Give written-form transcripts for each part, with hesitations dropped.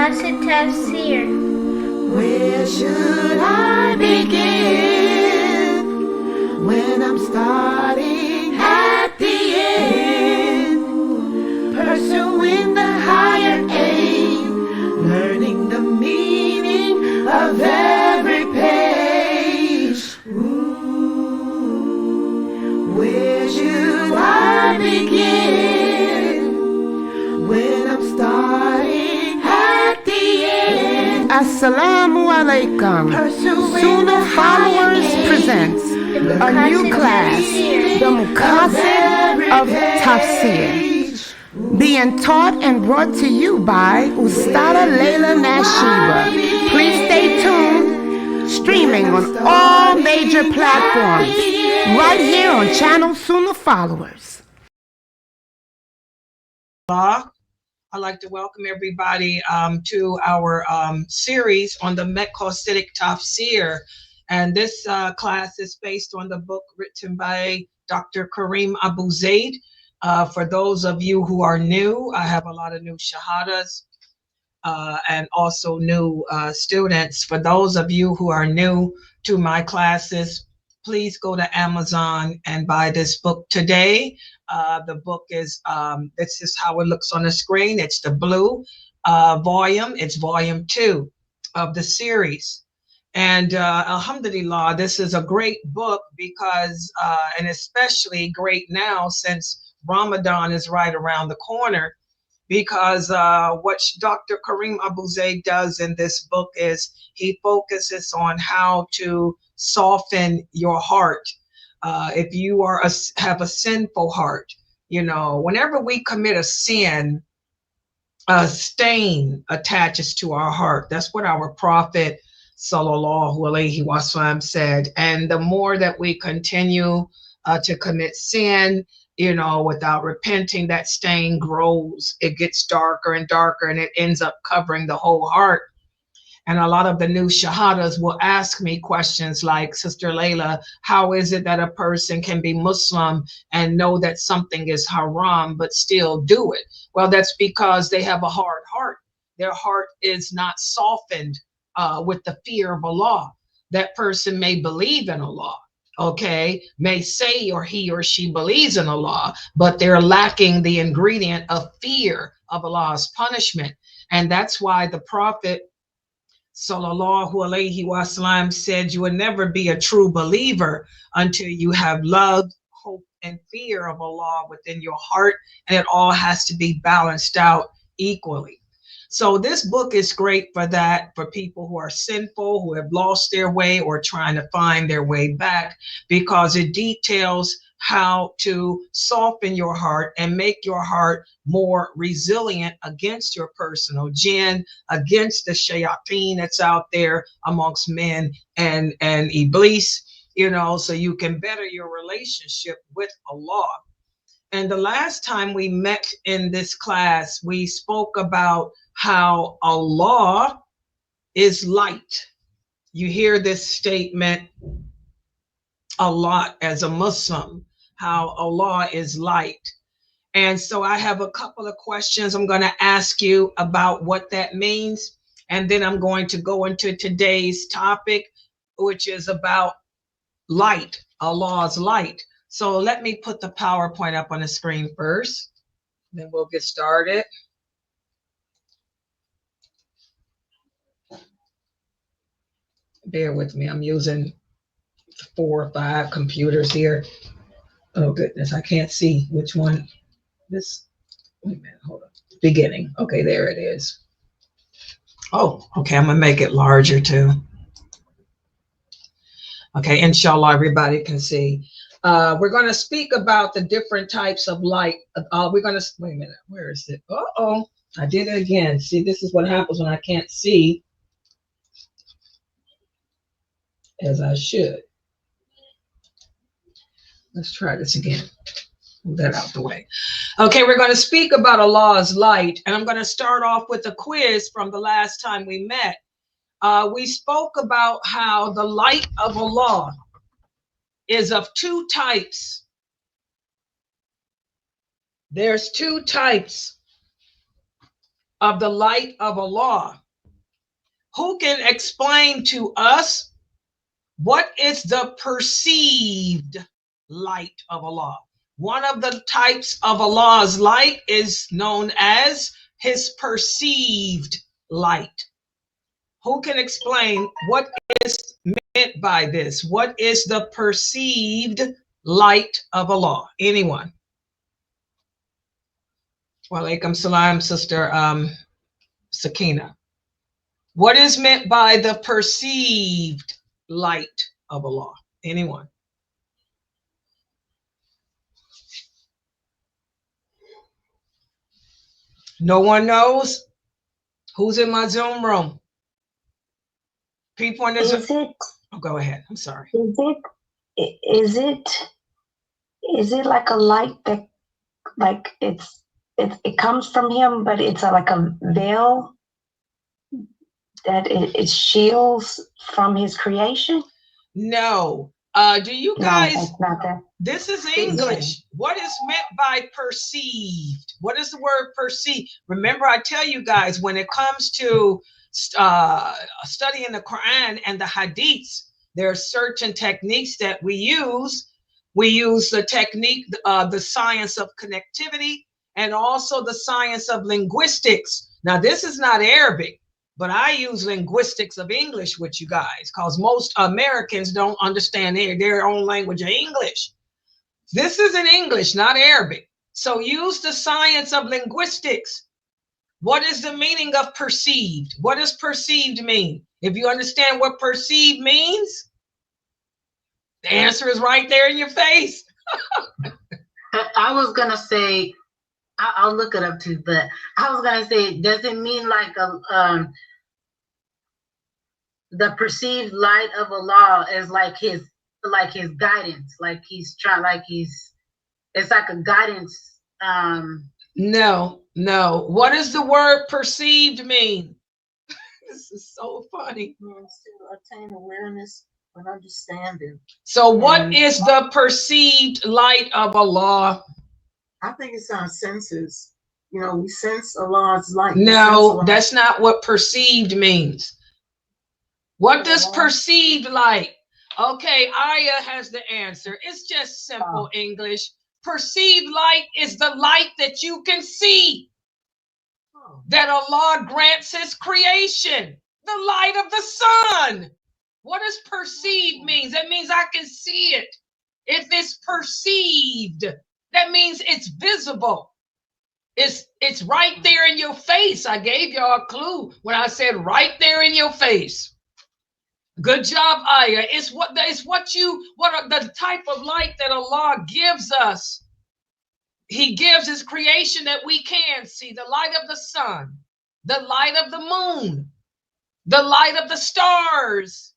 Maqasidic Tafsir. Where should I begin when I'm starting at the end? Pursuing the higher aim, learning the meaning of every page. Where should I begin when I'm starting at the end? Assalamu alaikum. Sunnahfollowers presents a new class, the Maqasidic Tafsir, being taught and brought to you by Ustada Laila Nasheeba. Please stay tuned, streaming on all major platforms, right here on channel Sunnahfollowers. I'd like to welcome everybody to our series on the Maqasidic Tafsir. And this class is based on the book written by Dr. Karim Abuzaid. For those of you who are new, I have a lot of new shahadas and also new students. For those of you who are new to my classes, please go to Amazon and buy this book today. The book is, this is how it looks on the screen. It's the blue volume. It's volume 2 of the series. And alhamdulillah, this is a great book because, and especially great now since Ramadan is right around the corner, because what Dr. Karim Abuzaid does in this book is he focuses on how to soften your heart. If you are have a sinful heart, you know, whenever we commit a sin, a stain attaches to our heart. That's what our Prophet Sallallahu Alaihi Wasallam said. And the more that we continue to commit sin, you know, without repenting, that stain grows. It gets darker and darker, and it ends up covering the whole heart. And a lot of the new shahadas will ask me questions like, Sister Laila, how is it that a person can be Muslim and know that something is haram but still do it? Well, that's because they have a hard heart. Their heart is not softened with the fear of Allah. That person may believe in Allah, okay, may say or he or she believes in Allah, but they're lacking the ingredient of fear of Allah's punishment. And that's why the Prophet Sallallahu Alaihi Wasallam said you will never be a true believer until you have love, hope, and fear of Allah within your heart, and it all has to be balanced out equally. So this book is great for that, for people who are sinful, who have lost their way or trying to find their way back, because it details how to soften your heart and make your heart more resilient against your personal jinn, against the shayateen that's out there amongst men and Iblis, you know, so you can better your relationship with Allah. And the last time we met in this class, we spoke about how Allah is light. You hear this statement a lot as a Muslim, how Allah is light. And so I have a couple of questions I'm going to ask you about what that means. And then I'm going to go into today's topic, which is about light, Allah's light. So let me put the PowerPoint up on the screen first, then we'll get started. Bear with me, I'm using 4 or 5 computers here. Oh goodness, I can't see which one. This, wait a minute, hold on. Beginning. Okay, there it is. Oh, okay, I'm gonna make it larger too. Okay, inshallah, everybody can see. We're going to speak about the different types of light. We're going to, wait a minute, where is it? Uh-oh, I did it again. See, this is what happens when I can't see as I should. Let's try this again. Move that out the way. Okay, we're going to speak about Allah's light, and I'm going to start off with a quiz from the last time we met. We spoke about how the light of Allah is of 2 types. There's 2 types of the light of Allah. Who can explain to us what is the perceived light of Allah? One of the types of Allah's light is known as his perceived light. Who can explain what is meant by this? What is the perceived light of Allah? Anyone? Wa alaikum salam, Sister Sakina. What is meant by the perceived light of Allah? Anyone? No one knows? Who's in my Zoom room? People in this. Oh, go ahead. I'm sorry. Is it like a light that, like it comes from him, but it's like a veil that it shields from his creation? No. Do you guys? No, that's not that. This is English. What is meant by perceived? What is the word perceived? Remember, I tell you guys, when it comes to studying the Quran and the Hadiths, there are certain techniques that we use. We use the technique, the science of connectivity, and also the science of linguistics. Now, this is not Arabic, but I use linguistics of English with you guys because most Americans don't understand their own language of English. This is in English, not Arabic. So use the science of linguistics. What is the meaning of perceived? What does perceived mean? If you understand what perceived means, the answer is right there in your face. I was going to say, I'll look it up too, but I was going to say, does it mean like the perceived light of Allah is like his guidance, it's like a guidance. No. What does the word perceived mean? This is so funny. To attain awareness and understanding. So what is the perceived light of Allah? I think it's our senses. You know, we sense Allah's light. No, that's not what perceived means. What does perceived light? Okay, Aya has the answer. It's just simple English. Perceived light is the light that you can see, that Allah grants his creation, the light of the sun. What does perceived means? That means I can see it. If it's perceived, that means it's visible. It's right there in your face. I gave y'all a clue when I said right there in your face. Good job, Aya. It's what the type of light that Allah gives us. He gives his creation that we can see, the light of the sun, the light of the moon, the light of the stars.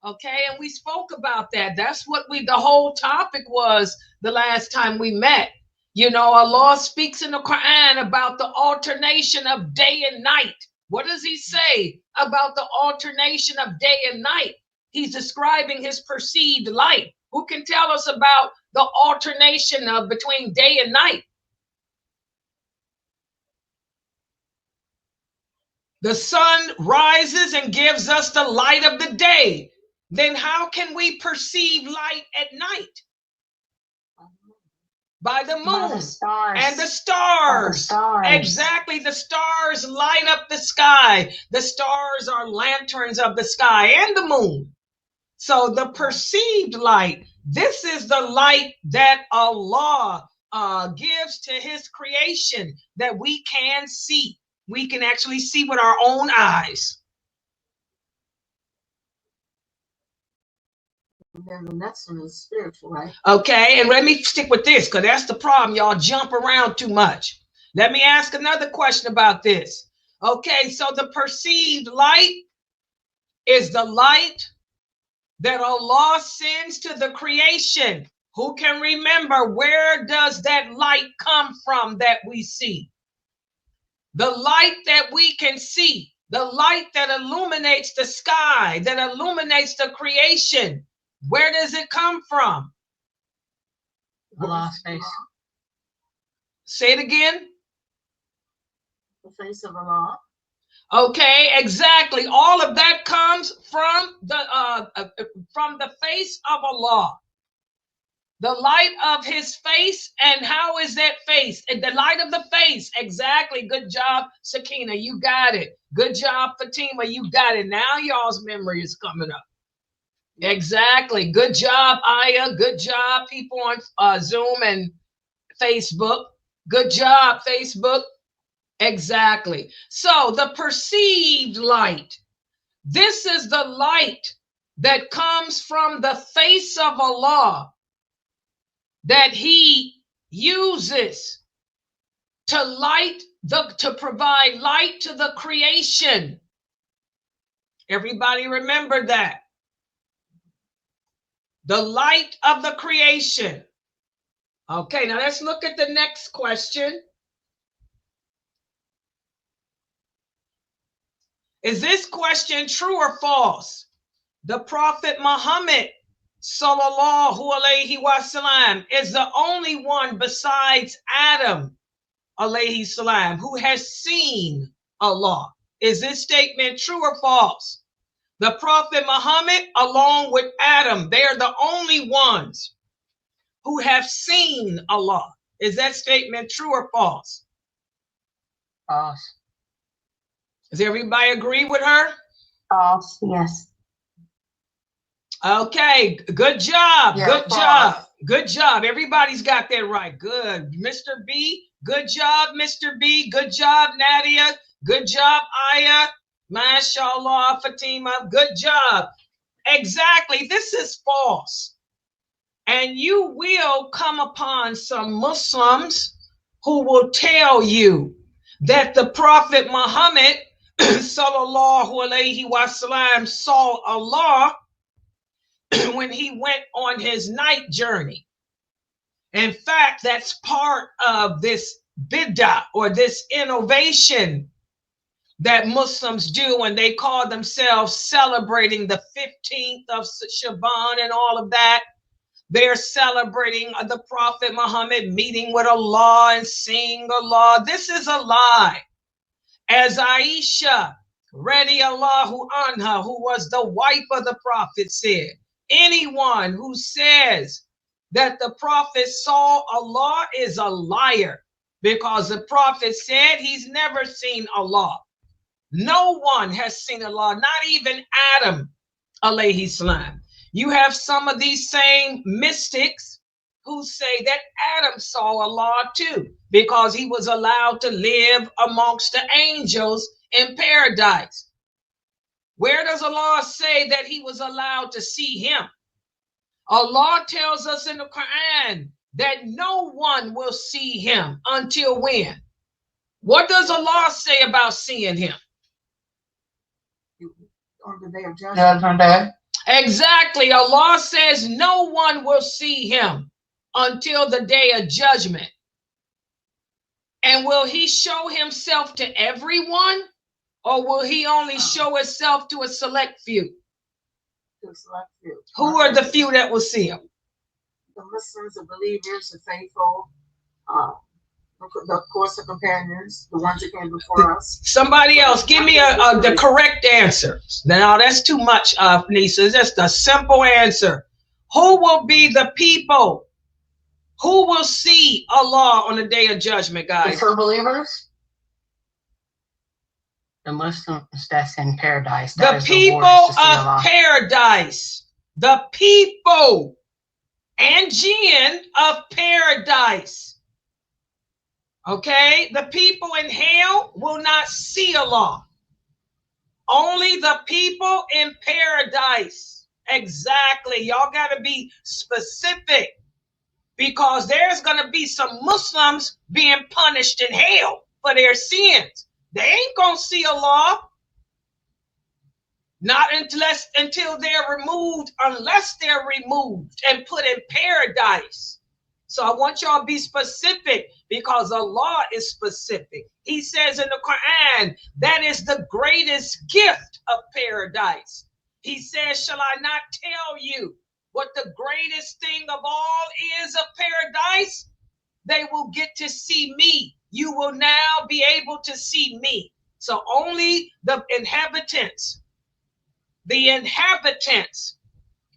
Okay, and we spoke about that. That's what the whole topic was the last time we met. You know, Allah speaks in the Quran about the alternation of day and night. What does he say about the alternation of day and night? He's describing his perceived light. Who can tell us about the alternation of between day and night? The sun rises and gives us the light of the day. Then how can we perceive light at night? By the moon and the stars. Exactly. The stars light up the sky. The stars are lanterns of the sky and the moon. So the perceived light, this is the light that Allah gives to his creation that we can see. We can actually see with our own eyes. And that's in the spiritual, right? Okay, and let me stick with this because that's the problem. Y'all jump around too much. Let me ask another question about this. Okay, so the perceived light is the light that Allah sends to the creation. Who can remember where does that light come from that we see? The light that we can see, the light that illuminates the sky, that illuminates the creation. Where does it come from? Allah's face. Say it again. The face of Allah. Okay, exactly. All of that comes from the face of Allah. The light of his face. And how is that face? The light of the face. Exactly. Good job, Sakina. You got it. Good job, Fatima. You got it. Now y'all's memory is coming up. Exactly. Good job, Aya. Good job, people on Zoom and Facebook. Good job, Facebook. Exactly. So the perceived light. This is the light that comes from the face of Allah that he uses to provide light to the creation. Everybody remember that. The light of the creation. Okay, now let's look at the next question. Is this question true or false? The Prophet Muhammad sallallahu alayhi wasallam is the only one besides Adam alayhi salam who has seen Allah. Is this statement true or false? The Prophet Muhammad along with Adam, they are the only ones who have seen Allah. Is that statement true or false? False. Does everybody agree with her? False, yes. Okay, good job. Yeah, good false. job. Good job. Everybody's got that right. Good. Mr. B, good job, Mr. B. Good job, Nadia. Good job, Aya. MashaAllah, Fatima. Good job. Exactly. This is false. And you will come upon some Muslims who will tell you that the Prophet Muhammad sallallahu alayhi wasallam saw Allah when he went on his night journey. In fact, that's part of this bid'ah or this innovation that Muslims do when they call themselves celebrating the 15th of Shaban and all of that. They're celebrating the Prophet Muhammad meeting with Allah and seeing Allah. This is a lie. As Aisha radiallahu anha, who was the wife of the Prophet, said, anyone who says that the Prophet saw Allah is a liar, because the Prophet said he's never seen Allah. No one has seen Allah, not even Adam alayhi salam. You have some of these same mystics who say that Adam saw Allah too, because he was allowed to live amongst the angels in paradise. Where does Allah say that he was allowed to see him? Allah tells us in the Quran that no one will see him until when? What does Allah say about seeing him? On the day of judgment. Exactly. Allah says no one will see him until the day of judgment. And will he show himself to everyone, or will he only show himself to a select few? To a select few. Who are the few that will see him? The Muslims, the believers, the faithful, of course, the companions, the ones that came before us. Somebody else, give me the correct answer. Now, that's too much, Nisa. Just a simple answer. Who will be the people who will see Allah on the day of judgment, guys? The true believers? The Muslims that's in paradise. The people of paradise. The people and jinn of paradise. Okay, the people in hell will not see Allah. Only the people in paradise. Exactly. Y'all got to be specific, because there's going to be some Muslims being punished in hell for their sins. They ain't going to see Allah. Not until they're removed, unless they're removed and put in paradise. So I want y'all to be specific, because Allah is specific. He says in the Quran, that is the greatest gift of paradise. He says, shall I not tell you what the greatest thing of all is of paradise? They will get to see me you will now be able to see me. So only the inhabitants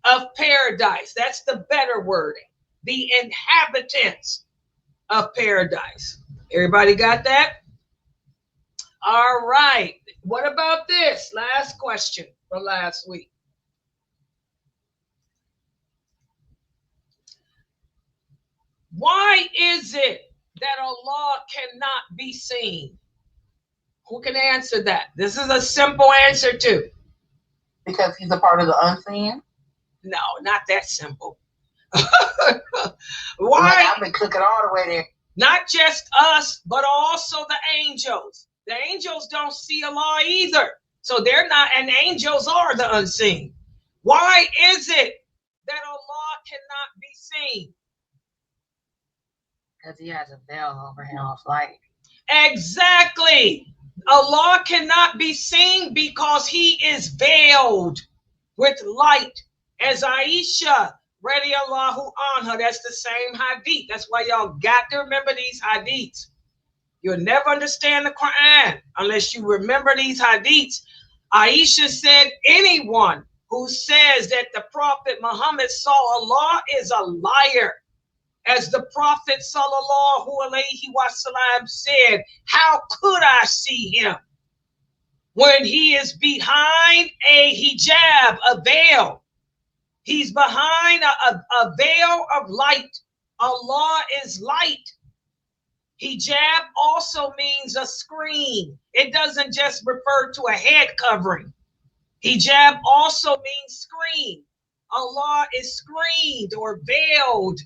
of paradise, that's the better wording, the inhabitants of paradise. Everybody got that? All right. What about this? Last question for last week. Why is it that Allah cannot be seen? Who can answer that? This is a simple answer too. Because he's a part of the unseen? No, not that simple. Well, Why? I've been cooking all the way there. Not just us, but also the angels. The angels don't see Allah either. So they're not, and angels are the unseen. Why is it that Allah cannot be seen? Because he has a veil over him of light. Exactly. Allah cannot be seen because he is veiled with light. As Aisha radiallahu anha, that's the same hadith. That's why y'all got to remember these hadiths. You'll never understand the Quran unless you remember these hadiths. Aisha said, anyone who says that the Prophet Muhammad saw Allah is a liar. As the Prophet sallallahu alaihi wasallam said, how could I see him when he is behind a hijab, a veil? He's behind a veil of light. Allah is light. Hijab also means a screen. It doesn't just refer to a head covering. Hijab also means screen. Allah is screened or veiled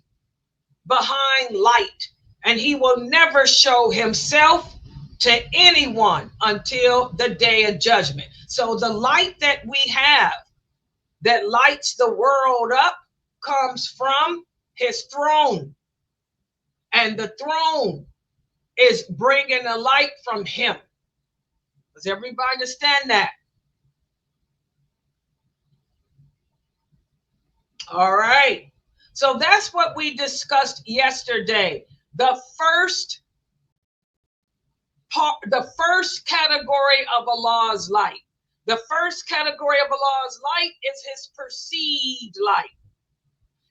behind light, and he will never show himself to anyone until the day of judgment. So the light that we have that lights the world up comes from his throne, and the throne is bringing the light from him. Does everybody understand that? All right. So that's what we discussed yesterday. The first part, the first category of Allah's light. The first category of Allah's light is his perceived light.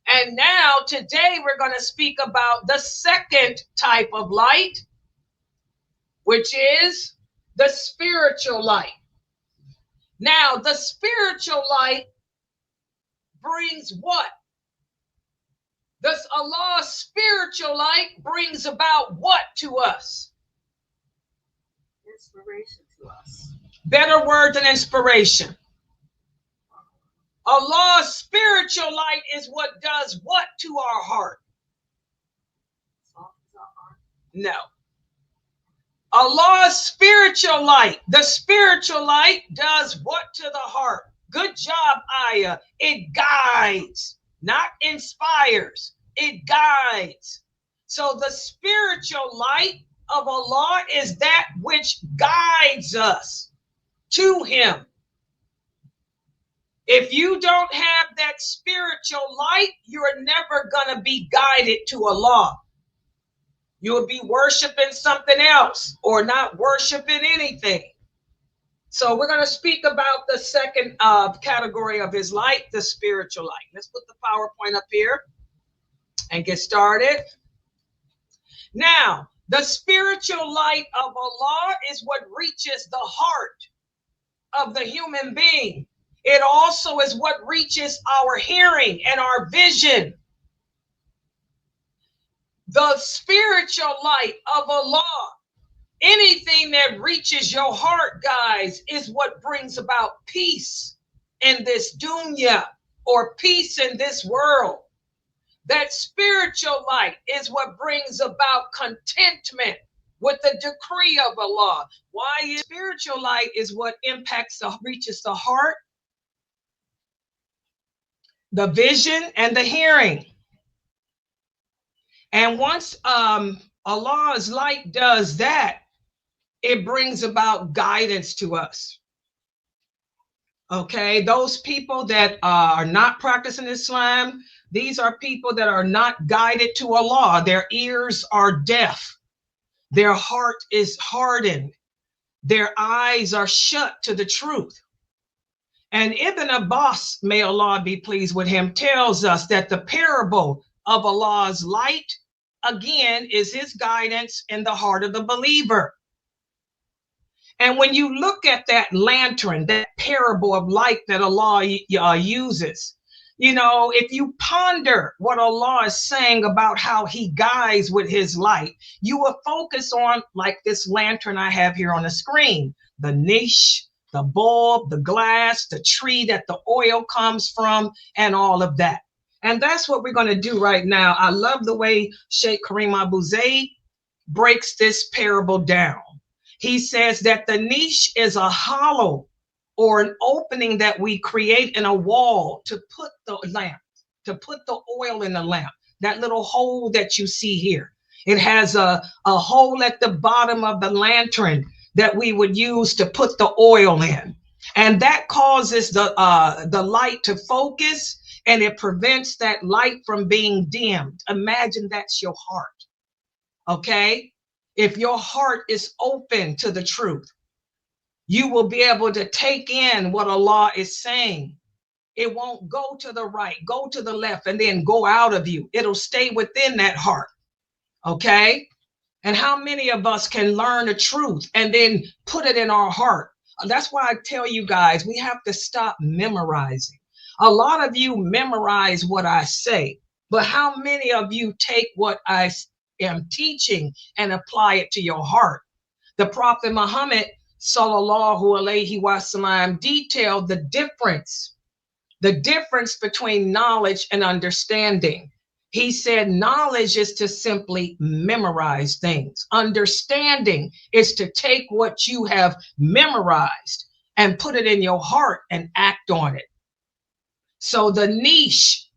And now today we're going to speak about the second type of light, which is the spiritual light. Now, the spiritual light brings what? Does Allah's spiritual light brings about what to us? Inspiration to us. Better word than inspiration. Allah's spiritual light is what does what to our heart? No. Allah's spiritual light, the spiritual light does what to the heart? Good job, Ayah. It guides, not inspires. It guides. So the spiritual light of Allah is that which guides us to him. If you don't have that spiritual light, you're never going to be guided to Allah. You'll be worshiping something else or not worshiping anything. So we're going to speak about the second category of his light, the spiritual light. Let's put the PowerPoint up here and get started. Now, the spiritual light of Allah is what reaches the heart of the human being. It also is what reaches our hearing and our vision. The spiritual light of Allah, anything that reaches your heart, guys, is what brings about peace in this dunya or peace in this world. That spiritual light is what brings about contentment with the decree of Allah. Why is spiritual light is what impacts reaches the heart, the vision, and the hearing. And once Allah's light does that, it brings about guidance to us. Okay, those people that are not practicing Islam, these are people that are not guided to Allah. Their ears are deaf. Their heart is hardened. Their eyes are shut to the truth. And Ibn Abbas, may Allah be pleased with him, tells us that the parable of Allah's light, again, is his guidance in the heart of the believer. And when you look at that lantern, that parable of light that Allah uses, you know, if you ponder what Allah is saying about how he guides with his light, you will focus on, like this lantern I have here on the screen, the niche, the bulb, the glass, the tree that the oil comes from, and all of that. And that's what we're going to do right now. I love the way Sheikh Karim Abuzaid breaks this parable down. He says that the niche is a hollow or an opening that we create in a wall to put the lamp, to put the oil in the lamp, that little hole that you see here. It has a hole at the bottom of the lantern that we would use to put the oil in. And that causes the light to focus, and it prevents that light from being dimmed. Imagine that's your heart, okay? If your heart is open to the truth, you will be able to take in what Allah is saying. It won't go to the right, go to the left, and then go out of you. It'll stay within that heart, okay? And how many of us can learn the truth and then put it in our heart? That's why I tell you guys, we have to stop memorizing. A lot of you memorize what I say, but how many of you take what I am teaching and apply it to your heart? The Prophet Muhammad sallallahu alaihi wasallam detailed the difference between knowledge and understanding. He said knowledge is to simply memorize things. Understanding is to take what you have memorized and put it in your heart and act on it. So the niche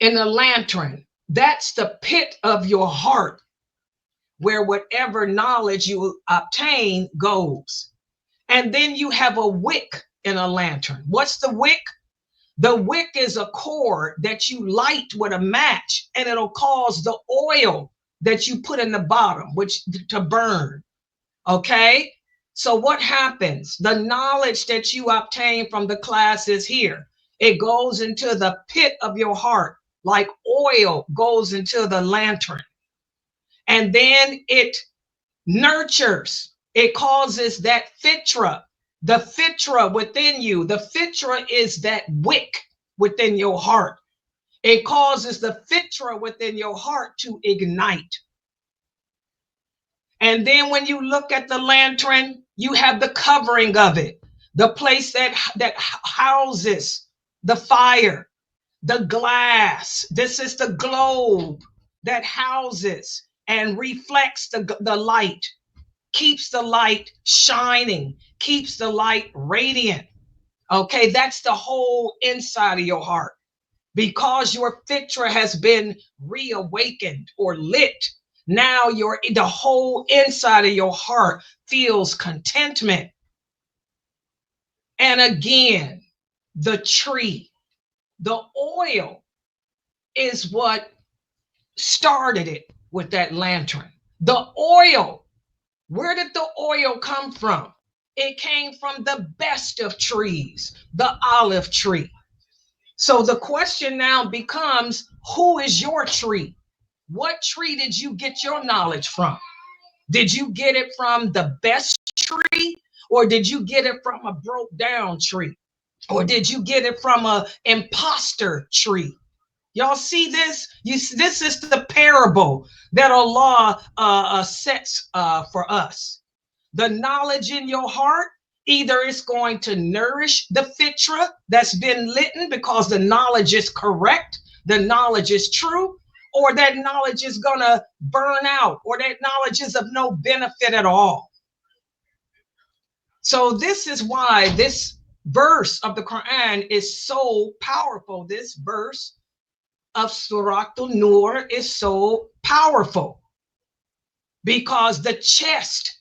in the lantern, that's the pit of your heart where whatever knowledge you obtain goes. And then you have a wick in a lantern. What's the wick? The wick is a cord that you light with a match, and it'll cause the oil that you put in the bottom, which to burn, okay? So what happens? The knowledge that you obtain from the classes here, it goes into the pit of your heart, like oil goes into the lantern. And then it nurtures, it causes that fitra, the fitra within you. The fitra is that wick within your heart. It causes the fitra within your heart to ignite. And then when you look at the lantern, you have the covering of it, the place that houses the fire, the glass. This is the globe that houses and reflects the light, keeps the light shining, keeps the light radiant. Okay, that's the whole inside of your heart. Because your fitra has been reawakened or lit, now the whole inside of your heart feels contentment. And again, the tree, the oil is what started it with that lantern. The oil, where did the oil come from? It came from the best of trees, the olive tree. So the question now becomes, who is your tree? What tree did you get your knowledge from? Did you get it from the best tree, or did you get it from a broke down tree? Or did you get it from an imposter tree? Y'all see this? This is the parable that Allah sets for us. The knowledge in your heart, either it's going to nourish the fitra that's been lit because the knowledge is correct, the knowledge is true, or that knowledge is going to burn out, or that knowledge is of no benefit at all. So this is why this verse of the Quran is so powerful. This verse of Surah An-Nur is so powerful because the chest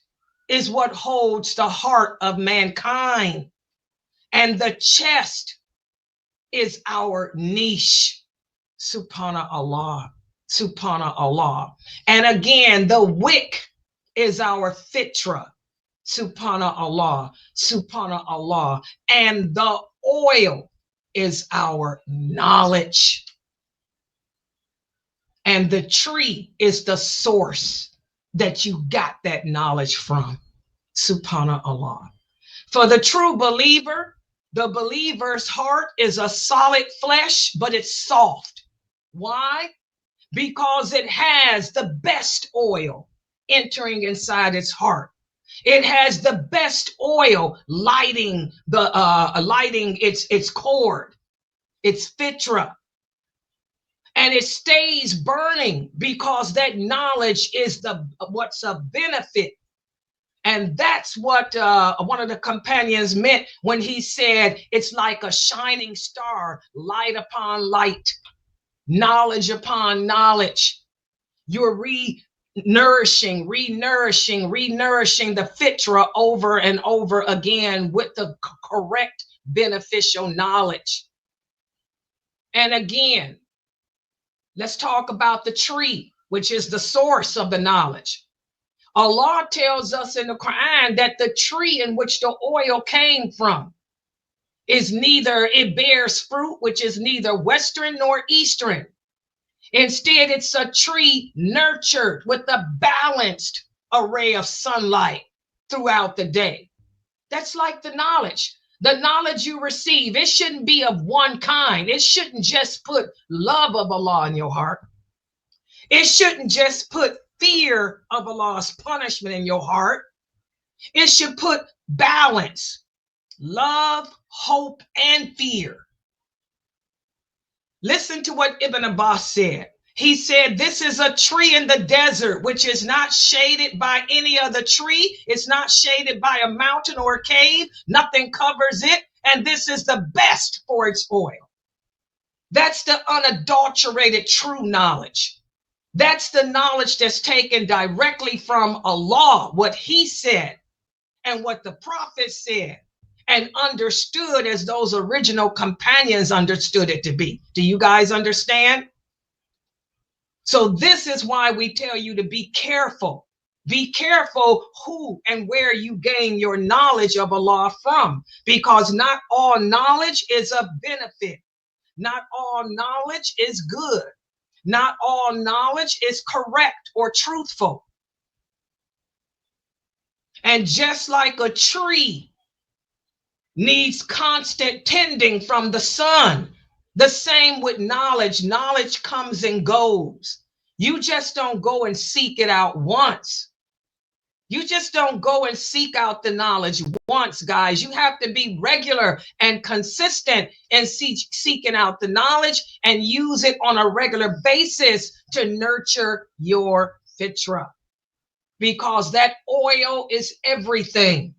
is what holds the heart of mankind, and the chest is our niche. Subhanallah, subhanallah. And again, the wick is our fitra, subhanallah, subhanallah. And the oil is our knowledge. And the tree is the source that you got that knowledge from, subhanallah. For the true believer, the believer's heart is a solid flesh, but it's soft. Why? Because it has the best oil entering inside its heart. It has the best oil lighting its cord, its fitra. And it stays burning because that knowledge is what's a benefit. And that's what one of the companions meant when he said, it's like a shining star, light upon light, knowledge upon knowledge. You're renourishing the fitra over and over again with the correct beneficial knowledge. And again, let's talk about the tree, which is the source of the knowledge. Allah tells us in the Quran that the tree in which the oil came from is it bears fruit, which is neither Western nor Eastern. Instead, it's a tree nurtured with a balanced array of sunlight throughout the day. That's like the knowledge. The knowledge you receive, it shouldn't be of one kind. It shouldn't just put love of Allah in your heart. It shouldn't just put fear of Allah's punishment in your heart. It should put balance, love, hope, and fear. Listen to what Ibn Abbas said. He said, this is a tree in the desert, which is not shaded by any other tree. It's not shaded by a mountain or a cave. Nothing covers it. And this is the best for its oil. That's the unadulterated true knowledge. That's the knowledge that's taken directly from Allah, what he said and what the prophet said and understood as those original companions understood it to be. Do you guys understand? So this is why we tell you to be careful. Be careful who and where you gain your knowledge of Allah from, because not all knowledge is a benefit. Not all knowledge is good. Not all knowledge is correct or truthful. And just like a tree needs constant tending from the sun, the same with knowledge. Knowledge comes and goes. You just don't go and seek it out once. You just don't go and seek out the knowledge once, guys. You have to be regular and consistent in seeking out the knowledge and use it on a regular basis to nurture your fitra. Because that oil is everything.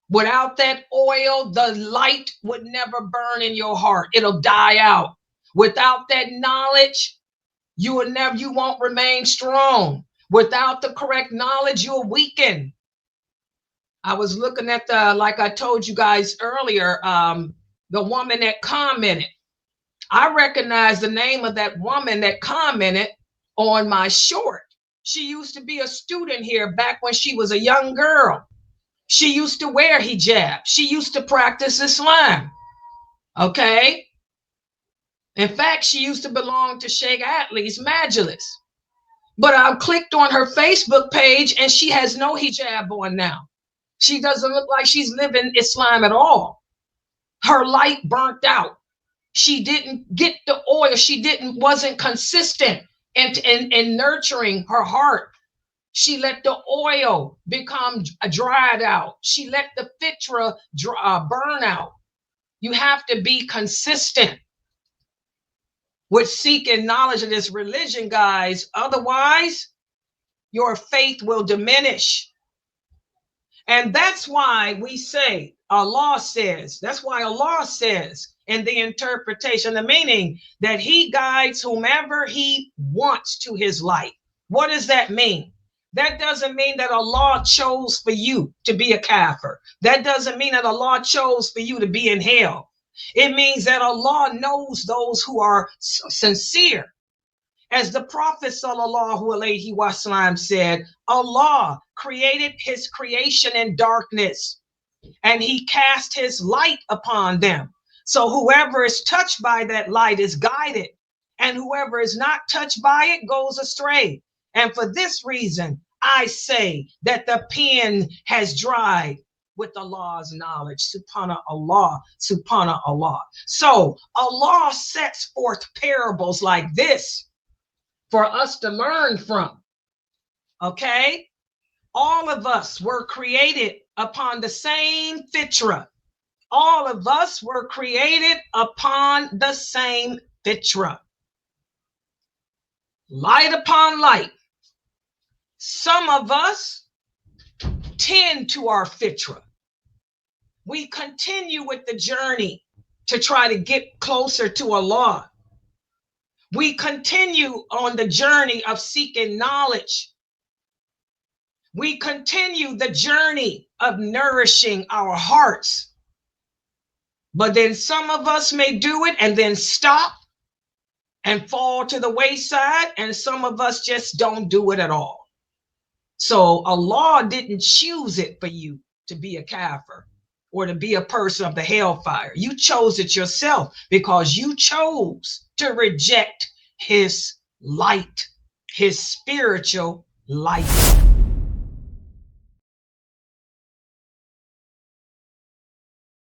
Without that oil, the light would never burn in your heart. It'll die out. Without that knowledge, you won't remain strong. Without the correct knowledge, you'll weaken. I was looking at like I told you guys earlier, the woman that commented. I recognize the name of that woman that commented on my short. She used to be a student here back when she was a young girl. She used to wear hijab. She used to practice Islam. Okay. In fact, she used to belong to Sheikh Atli's Majlis. But I clicked on her Facebook page and she has no hijab on now. She doesn't look like she's living Islam at all. Her light burnt out. She didn't get the oil. She wasn't consistent in nurturing her heart. She let the oil become dried out. She let the fitra burn out. You have to be consistent with seeking knowledge of this religion, guys. Otherwise, your faith will diminish. And that's why we say, Allah says, that's why Allah says in the interpretation, the meaning that he guides whomever he wants to his light. What does that mean? That doesn't mean that Allah chose for you to be a kafir. That doesn't mean that Allah chose for you to be in hell. It means that Allah knows those who are sincere. As the Prophet sallallahu alaihi wasallam said, Allah created his creation in darkness and he cast his light upon them. So whoever is touched by that light is guided, and whoever is not touched by it goes astray. And for this reason, I say that the pen has dried with Allah's knowledge. Subhanallah, subhanallah. So Allah sets forth parables like this for us to learn from. Okay? All of us were created upon the same fitra. All of us were created upon the same fitra. Light upon light. Some of us tend to our fitra. We continue with the journey to try to get closer to Allah. We continue on the journey of seeking knowledge. We continue the journey of nourishing our hearts. But then some of us may do it and then stop and fall to the wayside, and some of us just don't do it at all. So Allah didn't choose it for you to be a kafir or to be a person of the hellfire. You chose it yourself because you chose to reject his light, his spiritual light.